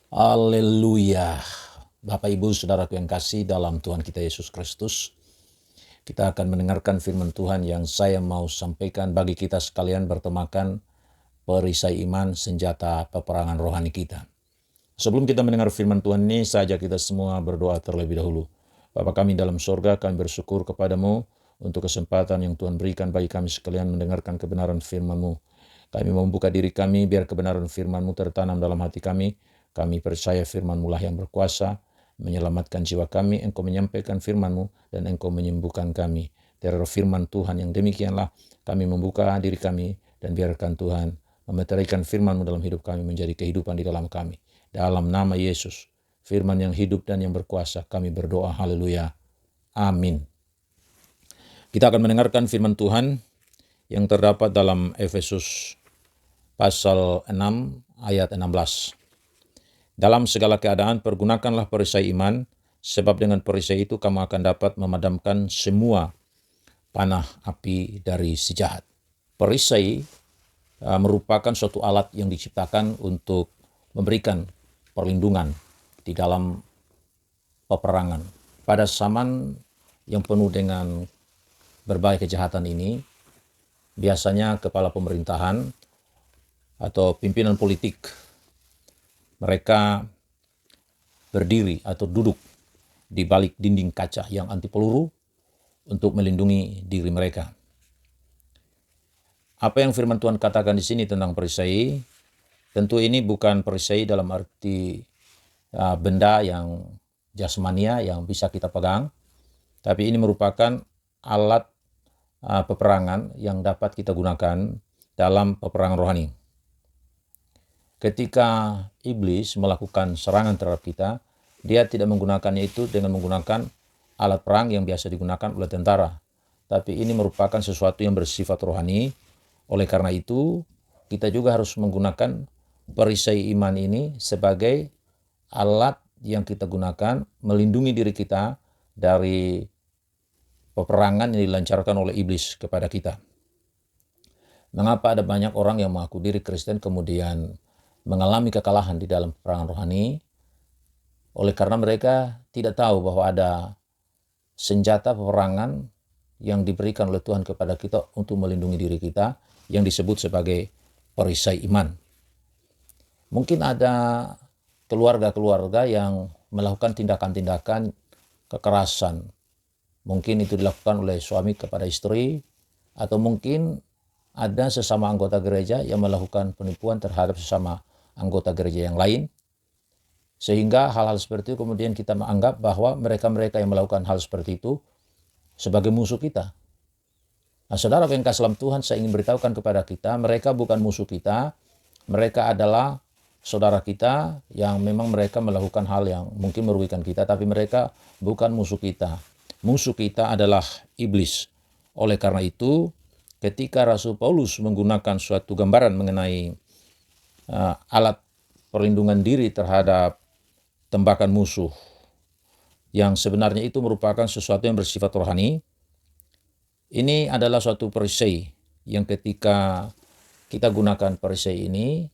Haleluya. Bapak Ibu Saudaraku yang kasih dalam Tuhan kita Yesus Kristus, kita akan mendengarkan firman Tuhan yang saya mau sampaikan bagi kita sekalian bertemakan perisai iman senjata peperangan rohani kita. Sebelum kita mendengar firman Tuhan ini, saya ajak kita semua berdoa terlebih dahulu. Bapa kami dalam sorga, kami bersyukur kepadamu untuk kesempatan yang Tuhan berikan bagi kami sekalian mendengarkan kebenaran firman-Mu. Kami membuka diri kami biar kebenaran firman-Mu tertanam dalam hati kami. Kami percaya firman-Mu lah yang berkuasa menyelamatkan jiwa kami. Engkau menyampaikan firman-Mu dan Engkau menyembuhkan kami. Terhadap firman Tuhan yang demikianlah kami membuka diri kami dan biarkan Tuhan memeterikan firman-Mu dalam hidup kami menjadi kehidupan di dalam kami. Dalam nama Yesus, firman yang hidup dan yang berkuasa, kami berdoa, haleluya, amin. Kita akan mendengarkan firman Tuhan yang terdapat dalam Efesus pasal 6 ayat 16. Dalam segala keadaan pergunakanlah perisai iman, sebab dengan perisai itu kamu akan dapat memadamkan semua panah api dari si jahat. Perisai merupakan suatu alat yang diciptakan untuk memberikan perlindungan di dalam peperangan. Pada zaman yang penuh dengan berbagai kejahatan ini, biasanya kepala pemerintahan atau pimpinan politik, mereka berdiri atau duduk di balik dinding kaca yang anti peluru untuk melindungi diri mereka. Apa yang firman Tuhan katakan di sini tentang perisai? Tentu ini bukan perisai dalam arti benda yang jasmania yang bisa kita pegang, tapi ini merupakan alat peperangan yang dapat kita gunakan dalam peperangan rohani. Ketika iblis melakukan serangan terhadap kita, dia tidak menggunakannya itu dengan menggunakan alat perang yang biasa digunakan oleh tentara, tapi ini merupakan sesuatu yang bersifat rohani. Oleh karena itu, kita juga harus menggunakan perisai iman ini sebagai alat yang kita gunakan melindungi diri kita dari peperangan yang dilancarkan oleh iblis kepada kita. Mengapa ada banyak orang yang mengaku diri Kristen kemudian mengalami kekalahan di dalam peperangan rohani? Oleh karena mereka tidak tahu bahwa ada senjata peperangan yang diberikan oleh Tuhan kepada kita untuk melindungi diri kita yang disebut sebagai perisai iman. Mungkin ada keluarga-keluarga yang melakukan tindakan-tindakan kekerasan. Mungkin itu dilakukan oleh suami kepada istri, atau mungkin ada sesama anggota gereja yang melakukan penipuan terhadap sesama anggota gereja yang lain. Sehingga hal-hal seperti itu kemudian kita menganggap bahwa mereka-mereka yang melakukan hal seperti itu sebagai musuh kita. Nah, saudara yang kasih dalam Tuhan, saya ingin beritahukan kepada kita, mereka bukan musuh kita, mereka adalah saudara kita yang memang mereka melakukan hal yang mungkin merugikan kita, tapi mereka bukan musuh kita. Musuh kita adalah iblis. Oleh karena itu, ketika Rasul Paulus menggunakan suatu gambaran mengenai alat perlindungan diri terhadap tembakan musuh, yang sebenarnya itu merupakan sesuatu yang bersifat rohani, ini adalah suatu perisai yang ketika kita gunakan perisai ini,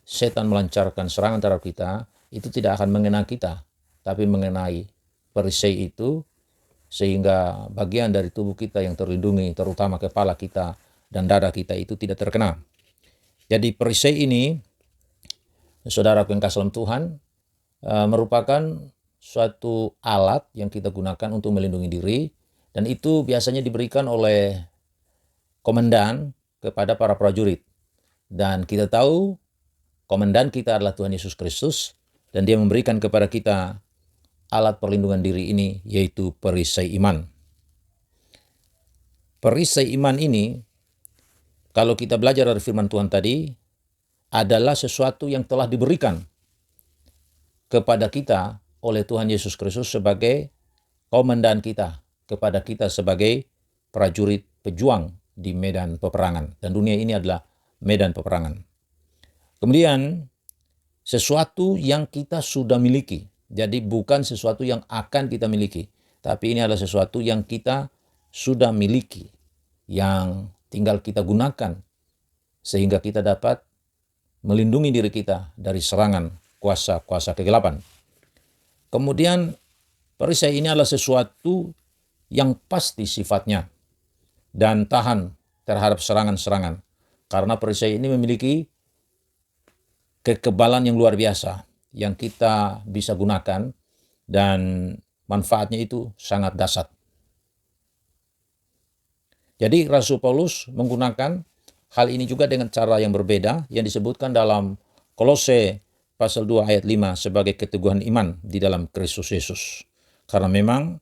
setan melancarkan serangan terhadap kita, itu tidak akan mengena kita, tapi mengenai perisai itu, sehingga bagian dari tubuh kita yang terlindungi, terutama kepala kita dan dada kita itu tidak terkena. Jadi perisai ini, saudaraku yang kasih dalam Tuhan, merupakan suatu alat yang kita gunakan untuk melindungi diri, dan itu biasanya diberikan oleh komandan kepada para prajurit. Dan kita tahu komandan kita adalah Tuhan Yesus Kristus, dan dia memberikan kepada kita alat perlindungan diri ini, yaitu perisai iman. Perisai iman ini, kalau kita belajar dari firman Tuhan tadi, adalah sesuatu yang telah diberikan kepada kita oleh Tuhan Yesus Kristus sebagai komandan kita, kepada kita sebagai prajurit pejuang di medan peperangan. Dan dunia ini adalah medan peperangan. Kemudian, sesuatu yang kita sudah miliki. Jadi bukan sesuatu yang akan kita miliki, tapi ini adalah sesuatu yang kita sudah miliki, yang tinggal kita gunakan sehingga kita dapat melindungi diri kita dari serangan kuasa-kuasa kegelapan. Kemudian perisai ini adalah sesuatu yang pasti sifatnya dan tahan terhadap serangan-serangan. Karena perisai ini memiliki kekebalan yang luar biasa yang kita bisa gunakan dan manfaatnya itu sangat dahsyat. Jadi Rasul Paulus menggunakan hal ini juga dengan cara yang berbeda yang disebutkan dalam Kolose pasal 2 ayat 5 sebagai keteguhan iman di dalam Kristus Yesus. Karena memang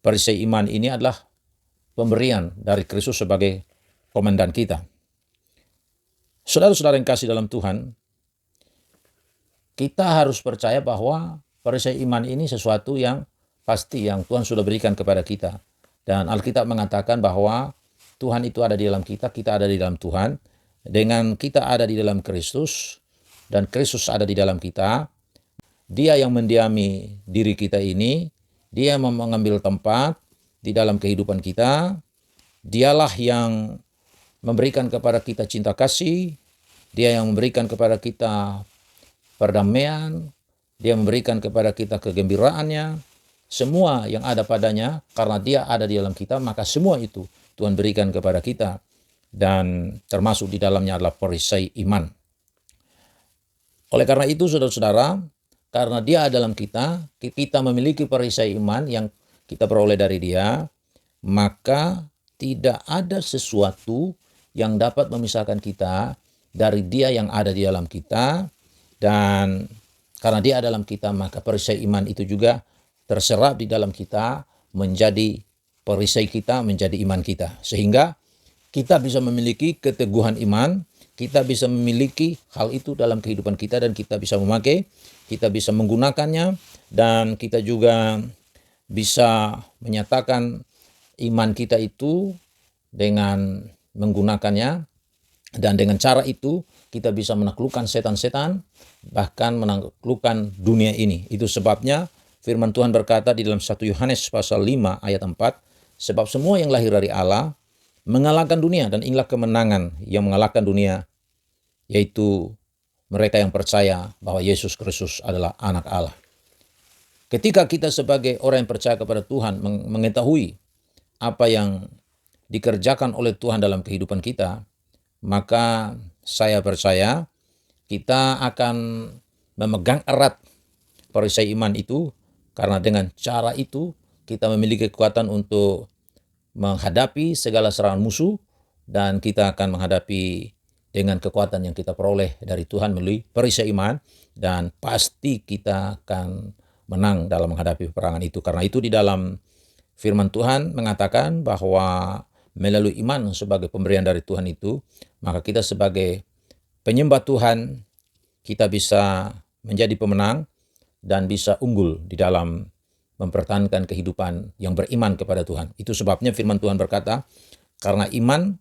perisai iman ini adalah pemberian dari Kristus sebagai komandan kita. Saudara-saudara yang kasih dalam Tuhan, kita harus percaya bahwa perisai iman ini sesuatu yang pasti yang Tuhan sudah berikan kepada kita. Dan Alkitab mengatakan bahwa Tuhan itu ada di dalam kita ada di dalam Tuhan. Dengan kita ada di dalam Kristus, dan Kristus ada di dalam kita, Dia yang mendiami diri kita ini, Dia yang mengambil tempat di dalam kehidupan kita. Dialah yang memberikan kepada kita cinta kasih, Dia yang memberikan kepada kita perdamaian, Dia memberikan kepada kita kegembiraannya. Semua yang ada padanya, karena Dia ada di dalam kita, maka semua itu Tuhan berikan kepada kita. Dan termasuk di dalamnya adalah perisai iman. Oleh karena itu, saudara-saudara, karena Dia dalam kita, kita memiliki perisai iman yang kita peroleh dari Dia, maka tidak ada sesuatu yang dapat memisahkan kita dari Dia yang ada di dalam kita. Dan karena Dia dalam kita, maka perisai iman itu juga terserap di dalam kita, menjadi perisai kita, menjadi iman kita. Sehingga kita bisa memiliki keteguhan iman, kita bisa memiliki hal itu dalam kehidupan kita, dan kita bisa memakai, kita bisa menggunakannya, dan kita juga bisa menyatakan iman kita itu dengan menggunakannya. Dan dengan cara itu kita bisa menaklukkan setan-setan, bahkan menaklukkan dunia ini. Itu sebabnya firman Tuhan berkata di dalam 1 Yohanes pasal 5 ayat 4, sebab semua yang lahir dari Allah mengalahkan dunia, dan inilah kemenangan yang mengalahkan dunia, yaitu mereka yang percaya bahwa Yesus Kristus adalah anak Allah. Ketika kita sebagai orang yang percaya kepada Tuhan mengetahui apa yang dikerjakan oleh Tuhan dalam kehidupan kita, maka saya percaya kita akan memegang erat perisai iman itu, karena dengan cara itu kita memiliki kekuatan untuk menghadapi segala serangan musuh, dan kita akan menghadapi dengan kekuatan yang kita peroleh dari Tuhan melalui perisai iman, dan pasti kita akan menang dalam menghadapi peperangan itu. Karena itu di dalam firman Tuhan mengatakan bahwa melalui iman sebagai pemberian dari Tuhan itu, maka kita sebagai penyembah Tuhan, kita bisa menjadi pemenang dan bisa unggul di dalam mempertahankan kehidupan yang beriman kepada Tuhan. Itu sebabnya firman Tuhan berkata, karena iman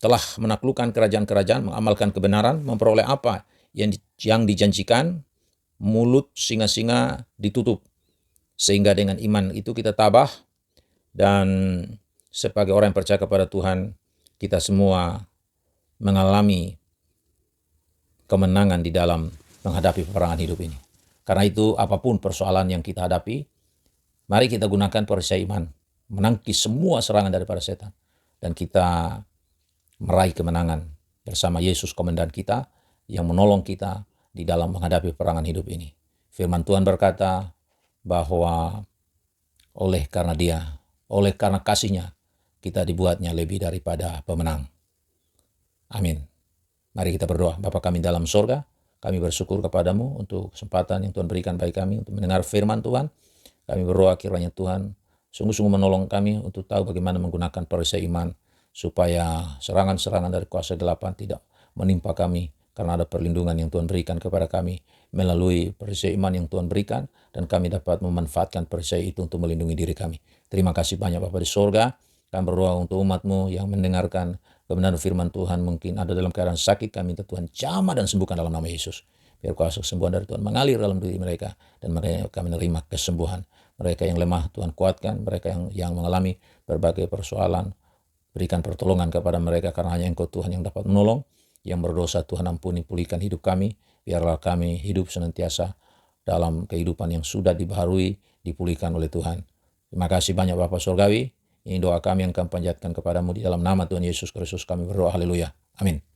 telah menaklukkan kerajaan-kerajaan, mengamalkan kebenaran, memperoleh apa yang dijanjikan, mulut singa-singa ditutup. Sehingga dengan iman itu kita tabah, dan sebagai orang yang percaya kepada Tuhan, kita semua mengalami kemenangan di dalam menghadapi peperangan hidup ini. Karena itu apapun persoalan yang kita hadapi, mari kita gunakan perisai iman, menangkis semua serangan daripada setan, dan kita meraih kemenangan bersama Yesus komandan kita yang menolong kita di dalam menghadapi peperangan hidup ini. Firman Tuhan berkata bahwa oleh karena kasih-Nya, kita dibuatnya lebih daripada pemenang. Amin. Mari kita berdoa. Bapa kami dalam sorga, kami bersyukur kepadamu untuk kesempatan yang Tuhan berikan bagi kami untuk mendengar firman Tuhan. Kami berdoa kiranya Tuhan sungguh-sungguh menolong kami untuk tahu bagaimana menggunakan perisai iman, supaya serangan-serangan dari kuasa gelapan tidak menimpa kami, karena ada perlindungan yang Tuhan berikan kepada kami melalui perisai iman yang Tuhan berikan, dan kami dapat memanfaatkan perisai itu untuk melindungi diri kami. Terima kasih banyak Bapa di sorga. Kami berdoa untuk umat-Mu yang mendengarkan kebenaran firman Tuhan, mungkin ada dalam keadaan sakit, kami minta Tuhan jamah dan sembuhkan dalam nama Yesus. Biar kuasa kesembuhan dari Tuhan mengalir dalam diri mereka, dan mereka menerima kesembuhan. Mereka yang lemah Tuhan kuatkan, mereka yang mengalami berbagai persoalan, berikan pertolongan kepada mereka, karena hanya Engkau Tuhan yang dapat menolong. yang berdosa. Tuhan ampuni, pulihkan hidup kami. Biarlah kami hidup senantiasa dalam kehidupan yang sudah dibaharui, dipulihkan oleh Tuhan. Terima kasih banyak Bapa Surgawi. Ini doa kami yang kami panjatkan kepadamu di dalam nama Tuhan Yesus Kristus kami berdoa. Haleluya. Amin.